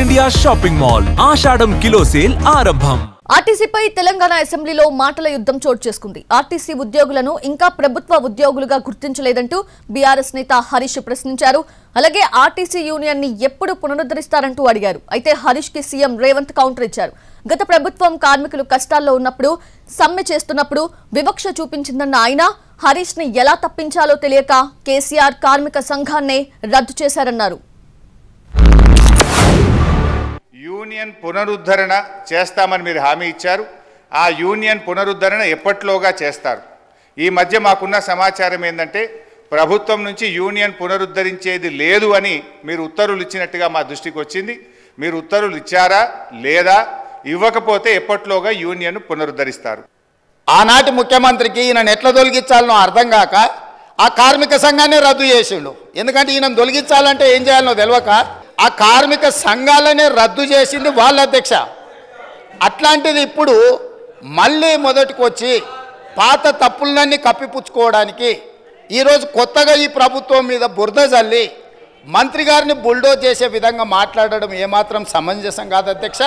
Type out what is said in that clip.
India shopping mall ఆషాఢం kilo sale ఆరంభం. ఆర్టీసీపై తెలంగాణ అసెంబ్లీలో మాటల యుద్ధం చోటు చేసుకుంది. ఆర్టీసీ ఉద్యోగులను ఇంకా ప్రభుత్వ ఉద్యోగులుగా గుర్తించలేదంటూ బీఆర్ఎస్ నేత హరీష్ ప్రశ్నించారు. అలాగే ఆర్టీసీ యూనియన్ ని ఎప్పుడు పునరుద్ధరిస్తారంటూ అడిగారు. అయితే హరీష్ కి సీఎం రేవంత్ కౌంటర్ ఇచ్చారు. గత ప్రభుత్వం కార్మికులు కష్టాల్లో ఉన్నప్పుడు సమ్మె చేస్తున్నప్పుడు వివక్ష చూపించిందన్న ఆయన హరీష్ ని ఎలా తప్పించాలో తెలియక కేసీఆర్ కార్మిక సంఘాన్నే రద్దు చేశారన్నారు. యూనియన్ పునరుద్ధరణ చేస్తామని మీరు హామీ ఇచ్చారు. ఆ యూనియన్ పునరుద్ధరణ ఎప్పట్లోగా చేస్తారు? ఈ మధ్య మాకున్న సమాచారం ఏంటంటే ప్రభుత్వం నుంచి యూనియన్ పునరుద్ధరించేది లేదు అని మీరు ఉత్తర్వులు ఇచ్చినట్టుగా మా దృష్టికి వచ్చింది. మీరు ఉత్తర్వులు ఇచ్చారా లేదా? ఇవ్వకపోతే ఎప్పట్లోగా యూనియన్ పునరుద్ధరిస్తారు? ఆనాటి ముఖ్యమంత్రికి ఈయన ఎట్లా తొలగించాలనో అర్థం కాక ఆ కార్మిక సంఘాన్ని రద్దు చేసిండు. ఎందుకంటే ఈయన తొలగించాలంటే ఏం చేయాలనో తెలియక ఆ కార్మిక సంఘాలనే రద్దు చేసింది వాళ్ళ అధ్యక్ష. అట్లాంటిది ఇప్పుడు మళ్ళీ మొదటికి వచ్చి పాత తప్పులన్నీ కప్పిపుచ్చుకోవడానికి ఈరోజు కొత్తగా ఈ ప్రభుత్వం మీద బురద జల్లి మంత్రి గారిని బుల్డోజ్ చేసే విధంగా మాట్లాడడం ఏమాత్రం సమంజసం కాదు అధ్యక్ష.